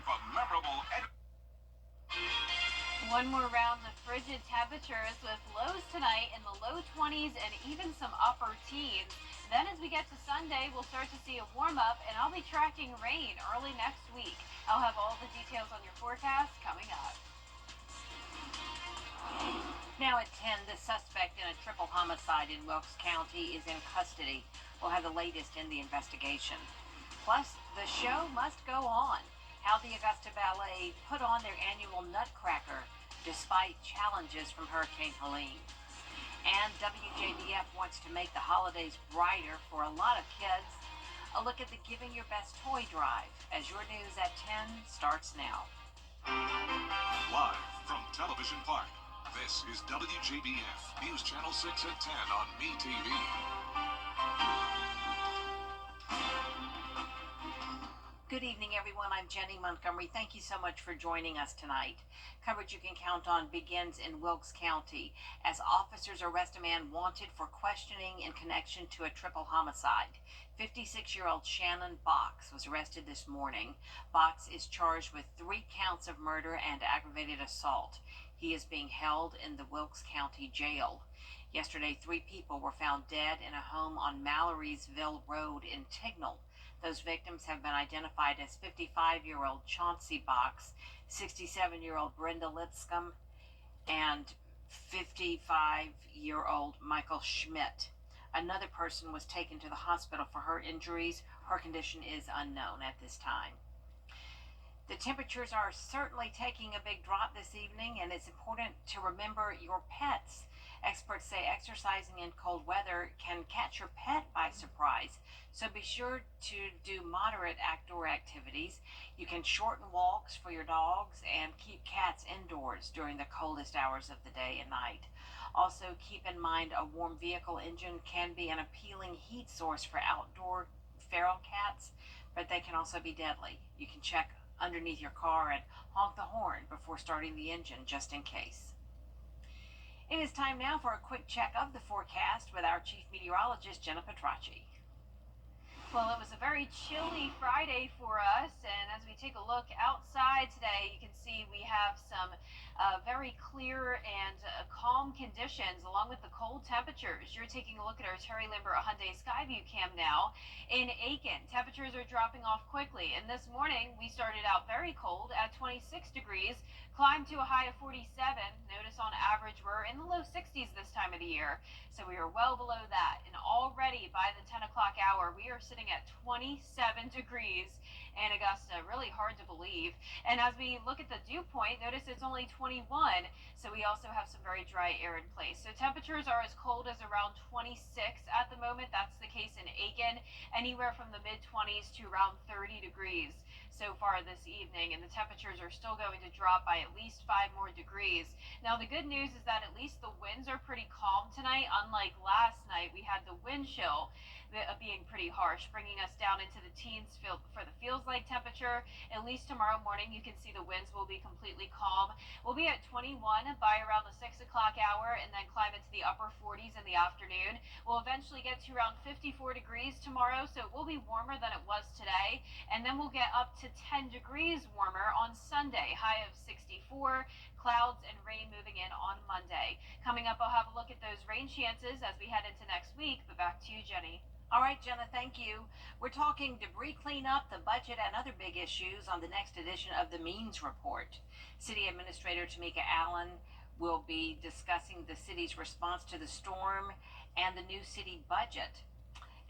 from memorable One more round of frigid temperatures with lows tonight in the low 20s and even some upper teens. Then as we get to Sunday, we'll start to see a warm up and I'll be tracking rain early next week. I'll have all the details on your forecast coming up. Now at 10, the suspect in a triple homicide in Wilkes County is in custody. We'll have the latest in the investigation. Plus, the show must go on. How the Augusta Ballet put on their annual Nutcracker despite challenges from Hurricane Helene. And WJBF wants to make the holidays brighter for a lot of kids. A look at the Giving Your Best Toy Drive as your news at 10 starts now. Live from Television Park, this is WJBF News Channel 6 at 10 on MeTV. Good evening, everyone. I'm Jenny Montgomery. Thank you so much for joining us tonight. Coverage you can count on begins in Wilkes County as officers arrest a man wanted for questioning in connection to a triple homicide. 56-year-old Shannon Box was arrested this morning. Box is charged with 3 counts of murder and aggravated assault. He is being held in the Wilkes County Jail. Yesterday, 3 people were found dead in a home on Mallory'sville Road in Tignall. Those victims have been identified as 55-year-old Chauncey Box, 67-year-old Brenda Lipscomb, and 55-year-old Michael Schmidt. Another person was taken to the hospital for her injuries. Her condition is unknown at this time. The temperatures are certainly taking a big drop this evening, and it's important to remember your pets. Experts say exercising in cold weather can catch your pet by surprise, so be sure to do moderate outdoor activities. You can shorten walks for your dogs and keep cats indoors during the coldest hours of the day and night. Also, keep in mind a warm vehicle engine can be an appealing heat source for outdoor feral cats, but they can also be deadly. You can check underneath your car and honk the horn before starting the engine just in case. It is time now for a quick check of the forecast with our chief meteorologist, Jenna Petracci. Well, it was a very chilly Friday for us, and as we take a look outside today, you can see we have some very clear and calm conditions along with the cold temperatures. You're taking a look at our Terry Lambert Hyundai Skyview cam now in Aiken. Temperatures are dropping off quickly, and this morning we started out very cold at 26 degrees, climbed to a high of 47. Notice on average we're in the low 60s this time of the year, so we are well below that, and already by the 10 o'clock hour we are sitting at 27 degrees in Augusta. Really hard to believe. And as we look at the dew point, notice it's only 21, so we also have some very dry air in place. So temperatures are as cold as around 26 at the moment. That's the case in Aiken, anywhere from the mid-20s to around 30 degrees so far this evening, and the temperatures are still going to drop by at least 5 more degrees. Now the good news is that at least the winds are pretty calm tonight. Unlike last night, we had the wind chill being pretty harsh, bringing us down into the teens for the feels like temperature. At least tomorrow morning you can see the winds will be completely calm. We'll be at 21 by around the 6 o'clock hour and then climb into the upper 40s in the afternoon. We'll eventually get to around 54 degrees tomorrow, so it will be warmer than it was today, and then we'll get up to 10 degrees warmer on Sunday, high of 64. Clouds and rain moving in on Monday. Coming up, I'll have a look at those rain chances as we head into next week, but back to you, Jenny. All right, Jenna, thank you. We're talking debris cleanup, the budget, and other big issues on the next edition of the Means Report. City Administrator Tamika Allen will be discussing the city's response to the storm and the new city budget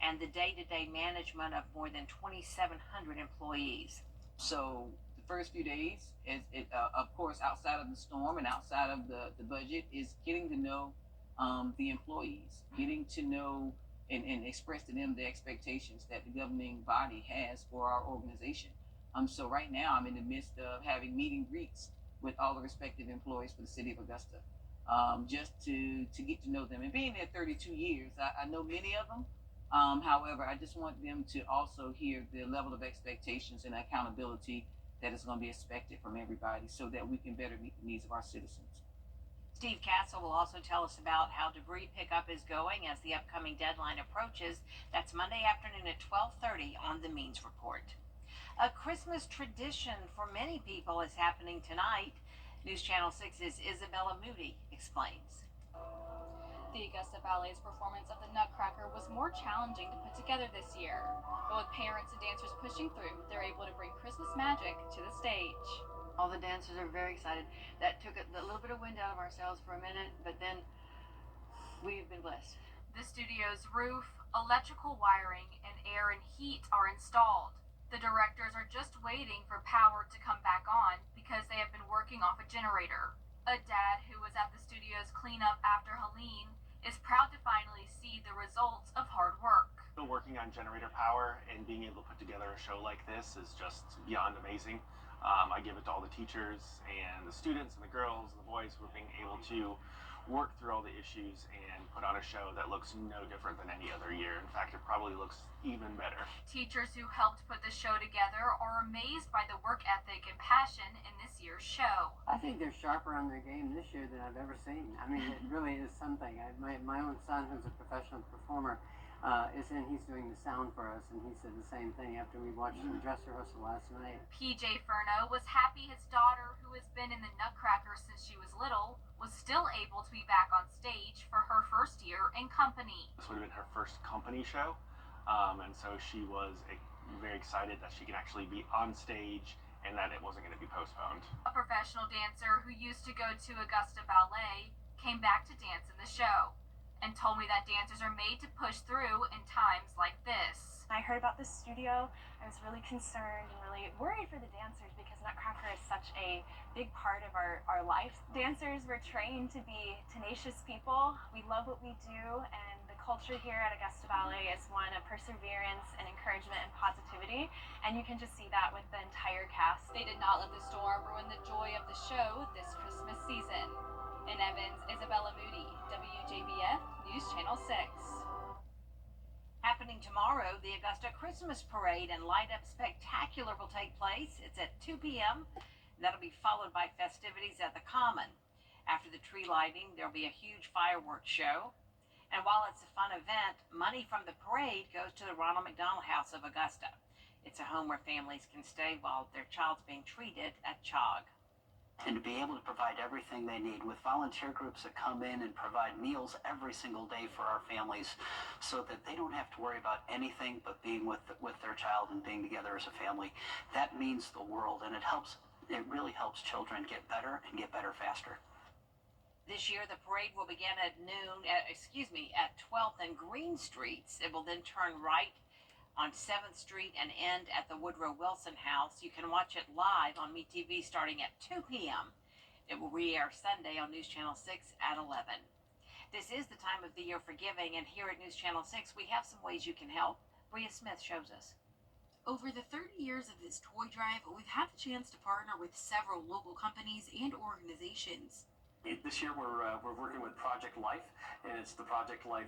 and the day-to-day management of more than 2,700 employees. So the first few days, of course, outside of the storm and outside of the budget, is getting to know the employees, getting to know and express to them the expectations that the governing body has for our organization. So right now I'm in the midst of having meet and greets with all the respective employees for the city of Augusta, just to get to know them. And being there 32 years, I know many of them. However, I just want them to also hear the level of expectations and accountability that is going to be expected from everybody so that we can better meet the needs of our citizens. Steve Castle will also tell us about how debris pickup is going as the upcoming deadline approaches. That's Monday afternoon at 12:30 on the Means Report. A Christmas tradition for many people is happening tonight. News Channel 6's Isabella Moody explains. The Augusta Ballet's performance of the Nutcracker was more challenging to put together this year, but with parents and dancers pushing through, they're able to bring Christmas magic to the stage. All the dancers are very excited. That took a little bit of wind out of our sails for a minute, but then we've been blessed. The studio's roof, electrical wiring, and air and heat are installed. The directors are just waiting for power to come back on because they have been working off a generator. A dad who was at the studio's cleanup after Helene is proud to finally see the results of hard work. Working on generator power and being able to put together a show like this is just beyond amazing. I give it to all the teachers and the students and the girls and the boys who are being able to work through all the issues and put on a show that looks no different than any other year. In fact, it probably looks even better. Teachers who helped put the show together are amazed by the work ethic and passion in this year's show. I think they're sharper on their game this year than I've ever seen. I mean, it really is something. My own son, who's a professional performer, he's doing the sound for us, and he said the same thing after we watched the dress rehearsal last night. PJ Furno was happy his daughter, who has been in the Nutcracker since she was little, was still able to be back on stage for her first year in company. This would have been her first company show, and so she was very excited that she can actually be on stage and that it wasn't going to be postponed. A professional dancer who used to go to Augusta Ballet came back to dance in the show and told me that dancers are made to push through in times like this. I heard about this studio. I was really concerned and really worried for the dancers because Nutcracker is such a big part of our life. Dancers were trained to be tenacious people. We love what we do, and the culture here at Augusta Ballet is one of perseverance and encouragement and positivity, and you can just see that with the entire cast. They did not let the storm ruin the joy of the show this Christmas season. In Evans, Isabella Moody, WJBF, News Channel 6. Happening tomorrow, the Augusta Christmas Parade and Light Up Spectacular will take place. It's at 2 p.m. That'll be followed by festivities at the Common. After the tree lighting, there'll be a huge fireworks show. And while it's a fun event, money from the parade goes to the Ronald McDonald House of Augusta. It's a home where families can stay while their child's being treated at CHOG. And to be able to provide everything they need with volunteer groups that come in and provide meals every single day for our families so that they don't have to worry about anything but being with their child and being together as a family. That means the world, and it really helps children get better and get better faster. This year, the parade will begin at 12th and Green Streets. It will then turn right on 7th Street and end at the Woodrow Wilson House. You can watch it live on MeTV starting at 2 p.m. It will re-air Sunday on News Channel 6 at 11. This is the time of the year for giving, and here at News Channel 6, we have some ways you can help. Bria Smith shows us. Over the 30 years of this toy drive, we've had the chance to partner with several local companies and organizations. This year we're working with Project Life, and it's the Project Life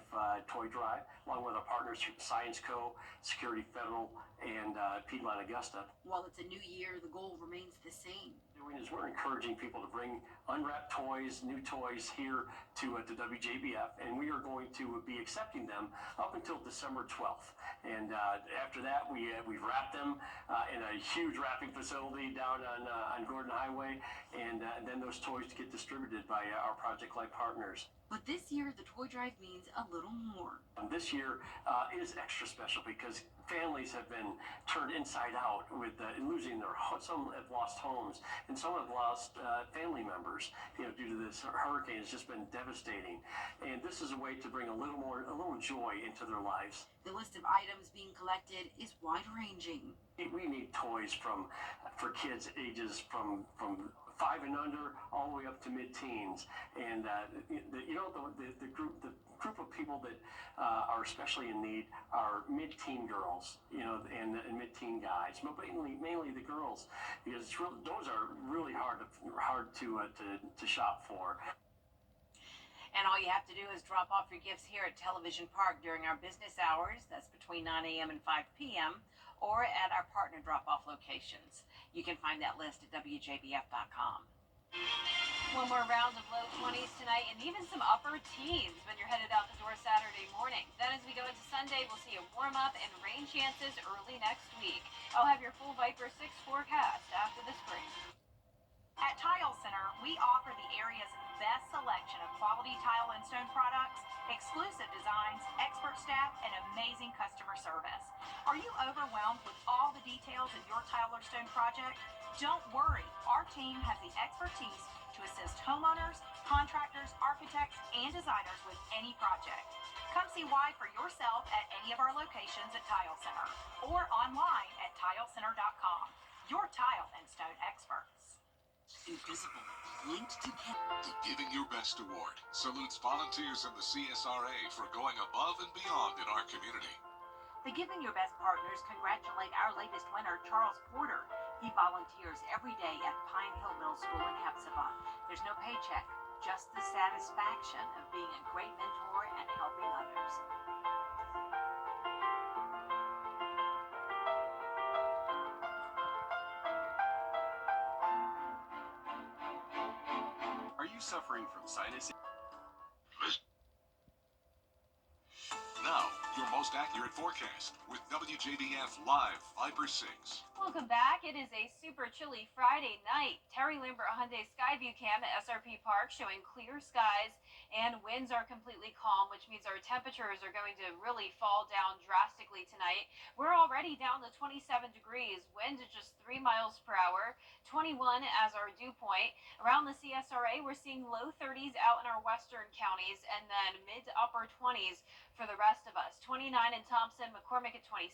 toy drive, along with our partners Science Co., Security Federal, and Piedmont Augusta. While it's a new year, the goal remains the same. We're encouraging people to bring unwrapped toys, new toys here to WJBF, and we are going to be accepting them up until December 12th. And after that, we've wrapped them in a huge wrapping facility down on Gordon Highway, and then those toys get distributed by our Project Life partners. But this year, the toy drive means a little more. This year is extra special because families have been turned inside out with losing their homes. Some have lost homes, and some have lost family members. Due to this hurricane, it's just been devastating. And this is a way to bring a little joy into their lives. The list of items being collected is wide-ranging. We need toys for kids ages from 5 and under, all the way up to mid-teens, and the group of people that are especially in need are mid-teen girls, and mid-teen guys, but mainly the girls, because those are really hard to shop for. And all you have to do is drop off your gifts here at Television Park during our business hours. That's between 9 a.m. and 5 p.m. or at our partner drop-off locations. You can find that list at WJBF.com. One more round of low 20s tonight and even some upper teens when you're headed out the door Saturday morning. Then as we go into Sunday, we'll see a warm up and rain chances early next week. I'll have your full Viper 6 forecast after this break. At Tile Center, we offer the area's best selection of quality tile and stone products, exclusive designs, expert staff, and amazing customer service. Are you overwhelmed with all the details in your tile or stone project? Don't worry, our team has the expertise to assist homeowners, contractors, architects, and designers with any project. Come see why for yourself at any of our locations at Tile Center or online at tilecenter.com. Your tile and stone experts. Invisible, linked to The Giving Your Best Award salutes volunteers in the CSRA for going above and beyond in our community. The Giving Your Best partners congratulate our latest winner, Charles Porter. He volunteers every day at Pine Hill Middle School in Hepzibah. There's no paycheck, just the satisfaction of being a great mentor and helping others. Are you suffering from sinus? Now, your most accurate forecast with WJBF Live Viper 6. Welcome back. It is a super chilly Friday night. Terry Lambert Hyundai Skyview Cam at SRP Park showing clear skies and winds are completely calm, which means our temperatures are going to really fall down drastically tonight. We're already down to 27 degrees. Wind is just 3 miles per hour, 21 as our dew point. Around the CSRA, we're seeing low 30s out in our western counties and then mid to upper 20s for the rest of us. 29 in Thompson, McCormick at 27,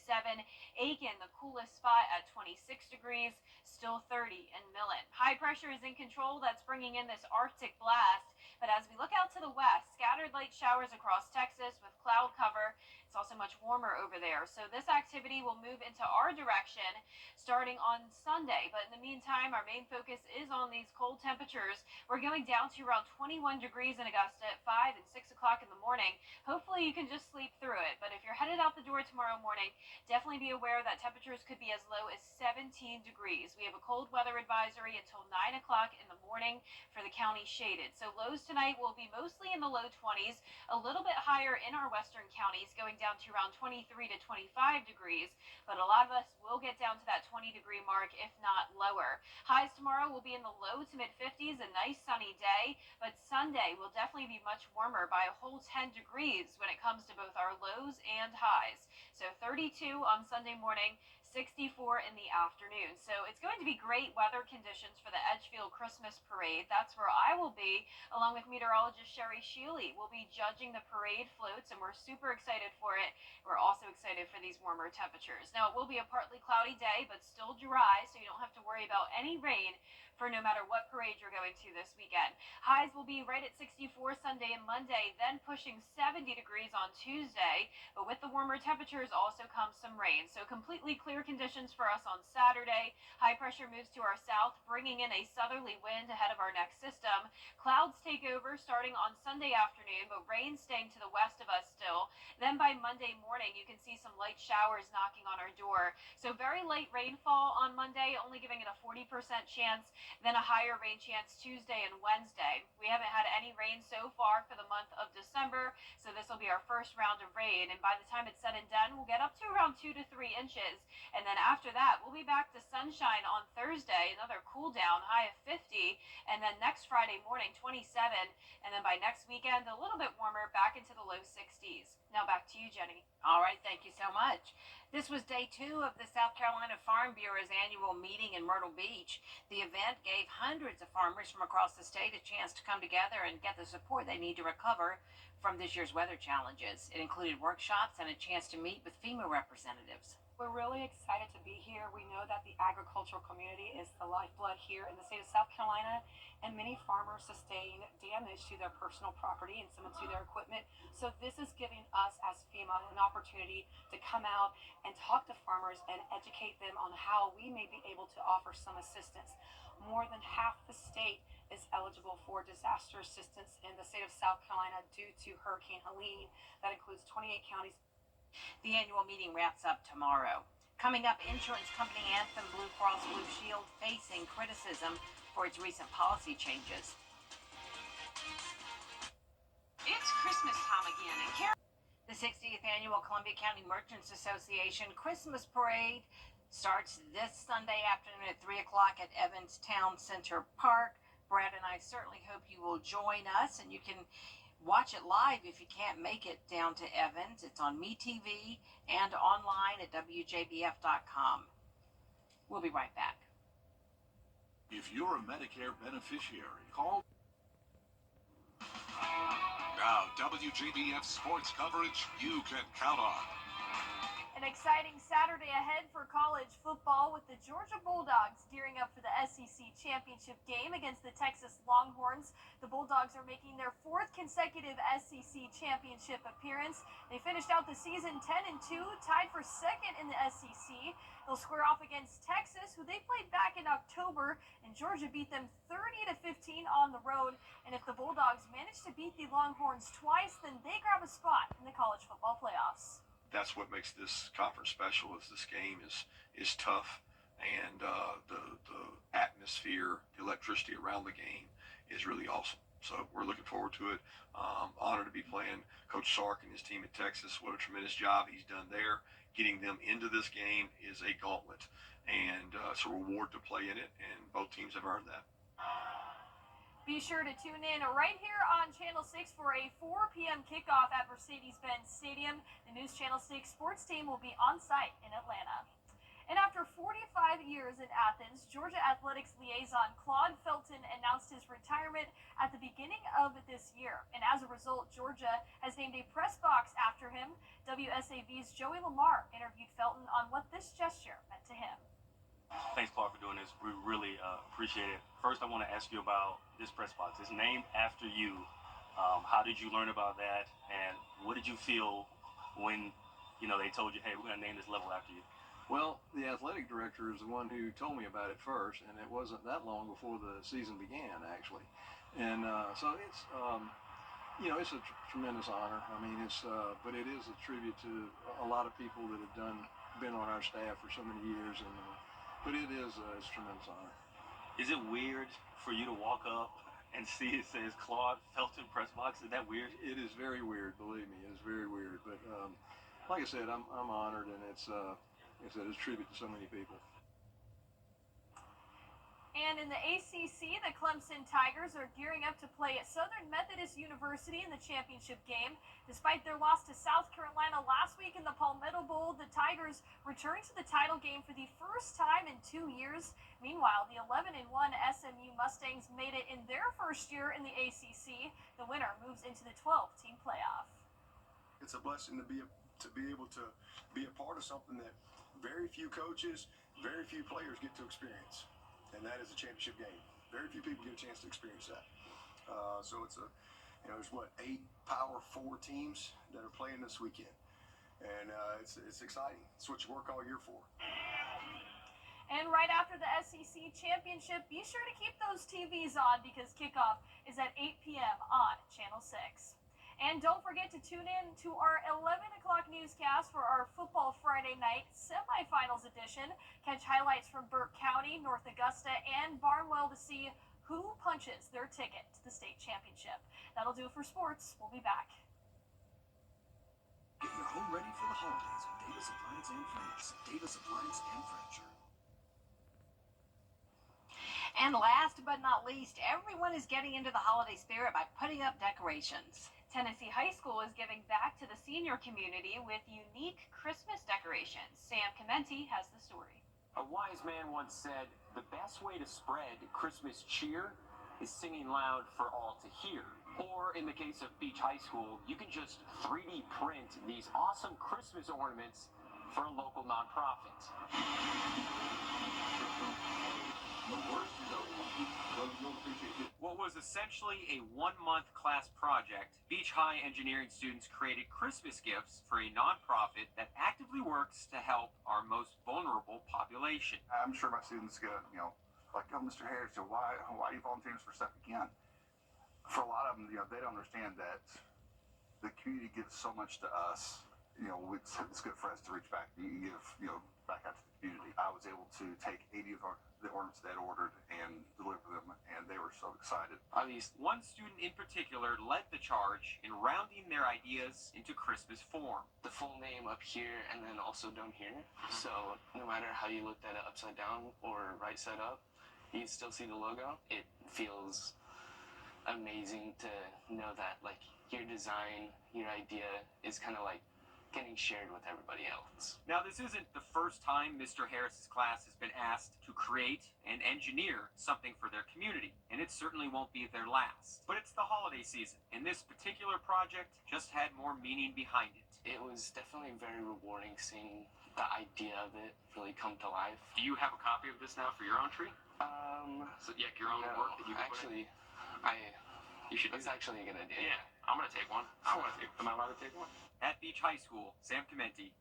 Aiken, the coolest spot at 26 degrees, still 30 in Millen. High pressure is in control. That's bringing in this Arctic blast. But as we look out to the west, scattered light showers across Texas with cloud cover. It's also much warmer over there. So this activity will move into our direction starting on Sunday. But in the meantime, our main focus is on these cold temperatures. We're going down to around 21 degrees in Augusta at 5 and 6 o'clock in the morning. Hopefully you can just sleep through it. But if you're headed out the door tomorrow morning, definitely be aware that temperatures could be as low as 17 degrees. We have a cold weather advisory until 9 o'clock in the morning for the county shaded. So lows tonight will be mostly in the low 20s, a little bit higher in our western counties, going down to around 23 to 25 degrees. But a lot of us will get down to that 20-degree mark, if not lower. Highs tomorrow will be in the low to mid 50s, a nice sunny day. But Sunday will definitely be much warmer by a whole 10 degrees when it comes to both our lows and highs. So 32 on Sunday morning, 64 in the afternoon. So it's going to be great weather conditions for the Edgefield Christmas Parade. That's where I will be, along with meteorologist Sherry Shealy. We'll be judging the parade floats, and we're super excited for it. We're also excited for these warmer temperatures. Now, it will be a partly cloudy day, but still dry, so you don't have to worry about any rain for no matter what parade you're going to this weekend. Highs will be right at 64 Sunday and Monday, then pushing 70 degrees on Tuesday. But with the warmer temperatures also comes some rain. So completely clear conditions for us on Saturday. High pressure moves to our south, bringing in a southerly wind ahead of our next system. Clouds take over starting on Sunday afternoon, but rain staying to the west of us still. Then by Monday morning, you can see some light showers knocking on our door. So very light rainfall on Monday, only giving it a 40% chance. Then a higher rain chance Tuesday and Wednesday. We haven't had any rain so far for the month of December, so this will be our first round of rain. And by the time it's said and done, we'll get up to around 2 to 3 inches. And then after that, we'll be back to sunshine on Thursday, another cool down, high of 50. And then next Friday morning, 27. And then by next weekend, a little bit warmer, back into the low 60s. Now back to you, Jenny. All right, thank you so much. This was day 2 of the South Carolina Farm Bureau's annual meeting in Myrtle Beach. The event gave hundreds of farmers from across the state a chance to come together and get the support they need to recover from this year's weather challenges. It included workshops and a chance to meet with FEMA representatives. We're really excited to be here. We know that the agricultural community is the lifeblood here in the state of South Carolina, and many farmers sustain damage to their personal property and some to their equipment. So this is giving us as FEMA an opportunity to come out and talk to farmers and educate them on how we may be able to offer some assistance. More than half the state is eligible for disaster assistance in the state of South Carolina due to Hurricane Helene. That includes 28 counties. The annual meeting wraps up tomorrow. Coming up, insurance company Anthem Blue Cross Blue Shield facing criticism for its recent policy changes. It's Christmas time again, and The 60th Annual Columbia County Merchants Association Christmas Parade starts this Sunday afternoon at 3 o'clock at Evans Town Center Park. Brad and I certainly hope you will join us, and you can watch it live if you can't make it down to Evans. It's on MeTV and online at WJBF.com. We'll be right back. If you're a Medicare beneficiary, call now. WJBF sports coverage you can count on. An exciting Saturday ahead for college football with the Georgia Bulldogs gearing up for the SEC championship game against the Texas Longhorns. The Bulldogs are making their fourth consecutive SEC championship appearance. They finished out the season 10-2, tied for second in the SEC. They'll square off against Texas, who they played back in October, and Georgia beat them 30-15 on the road. And if the Bulldogs manage to beat the Longhorns twice, then they grab a spot in the college football playoffs. That's what makes this conference special. Is this game is tough, and the atmosphere, the electricity around the game is really awesome. So we're looking forward to it. Honored to be playing Coach Sark and his team at Texas. What a tremendous job he's done there. Getting them into this game is a gauntlet, and it's a reward to play in it, and both teams have earned that. Be sure to tune in right here on Channel 6 for a 4 p.m. kickoff at Mercedes-Benz Stadium. The News Channel 6 sports team will be on site in Atlanta. And after 45 years in Athens, Georgia Athletics liaison Claude Felton announced his retirement at the beginning of this year. And as a result, Georgia has named a press box after him. WSAV's Joey Lamar interviewed Felton on what this gesture meant to him. Thanks, Claude, for doing this. We really appreciate it. First, I want to ask you about this press box. It's named after you. How did you learn about that? And what did you feel when, they told you, hey, we're going to name this level after you? Well, the athletic director is the one who told me about it first, and it wasn't that long before the season began, actually. And so it's, it's a tremendous honor. I mean, but it is a tribute to a lot of people that have been on our staff for so many years, and but it's a tremendous honor. Is it weird for you to walk up and see it says Claude Felton press box? Is that weird? It is very weird, believe me. It is very weird. But like I said, I'm honored, and it's a tribute to so many people. And in the ACC, the Clemson Tigers are gearing up to play at Southern Methodist University in the championship game. Despite their loss to South Carolina last week in the Palmetto Bowl, the Tigers return to the title game for the first time in 2 years. Meanwhile, the 11-1 SMU Mustangs made it in their first year in the ACC. The winner moves into the 12-team playoff. It's a blessing to be able to be a part of something that very few coaches, very few players get to experience. And that is a championship game. Very few people get a chance to experience that. So it's there's 8 Power 4 teams that are playing this weekend, and it's exciting. It's what you work all year for. And right after the SEC championship, be sure to keep those TVs on because kickoff is at 8 p.m. on Channel 6. And don't forget to tune in to our 11 o'clock newscast for our Football Friday night semifinals edition. Catch highlights from Burke County, North Augusta, and Barnwell to see who punches their ticket to the state championship. That'll do it for sports. We'll be back. Get your home ready for the holidays with Davis Appliance and Furnace. Davis Appliance and Furniture. And last but not least, everyone is getting into the holiday spirit by putting up decorations. Tennessee High School is giving back to the senior community with unique Christmas decorations. Sam Commenti has the story. A wise man once said, the best way to spread Christmas cheer is singing loud for all to hear. Or in the case of Beach High School, you can just 3D print these awesome Christmas ornaments for a local nonprofit. What was essentially a 1-month class project, Beach High engineering students created Christmas gifts for a nonprofit that actively works to help our most vulnerable population. I'm sure my students go, like, oh, Mr. Harris, why are you volunteering for stuff again? For a lot of them, they don't understand that the community gives so much to us, it's good for us to reach back. You give, back out to the community. I was able to take 80 of the ornaments they had ordered and deliver them, and they were so excited. At least one student in particular led the charge in rounding their ideas into Christmas form. The full name up here and then also down here. So no matter how you looked at it upside down or right side up, you can still see the logo. It feels amazing to know that like your design, your idea is kind of like getting shared with everybody else. Now, this isn't the first time Mr. Harris's class has been asked to create and engineer something for their community, and it certainly won't be their last. But it's the holiday season, and this particular project just had more meaning behind it. It was definitely very rewarding seeing the idea of it really come to life. Do you have a copy of this now for your own tree? So, yeah, your own no, work that you can actually, You should. It's actually a good idea. Yeah, I'm gonna take one. I want to take. Am I allowed to take one? At Beach High School, Sam Chimenti.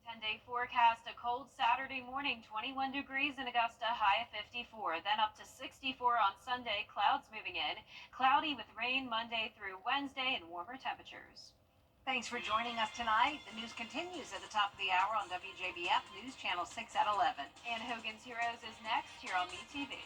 10-day forecast, a cold Saturday morning, 21 degrees in Augusta, high of 54. Then up to 64 on Sunday, clouds moving in. Cloudy with rain Monday through Wednesday and warmer temperatures. Thanks for joining us tonight. The news continues at the top of the hour on WJBF News Channel 6 at 11. Ann Hogan's Heroes is next here on MeTV.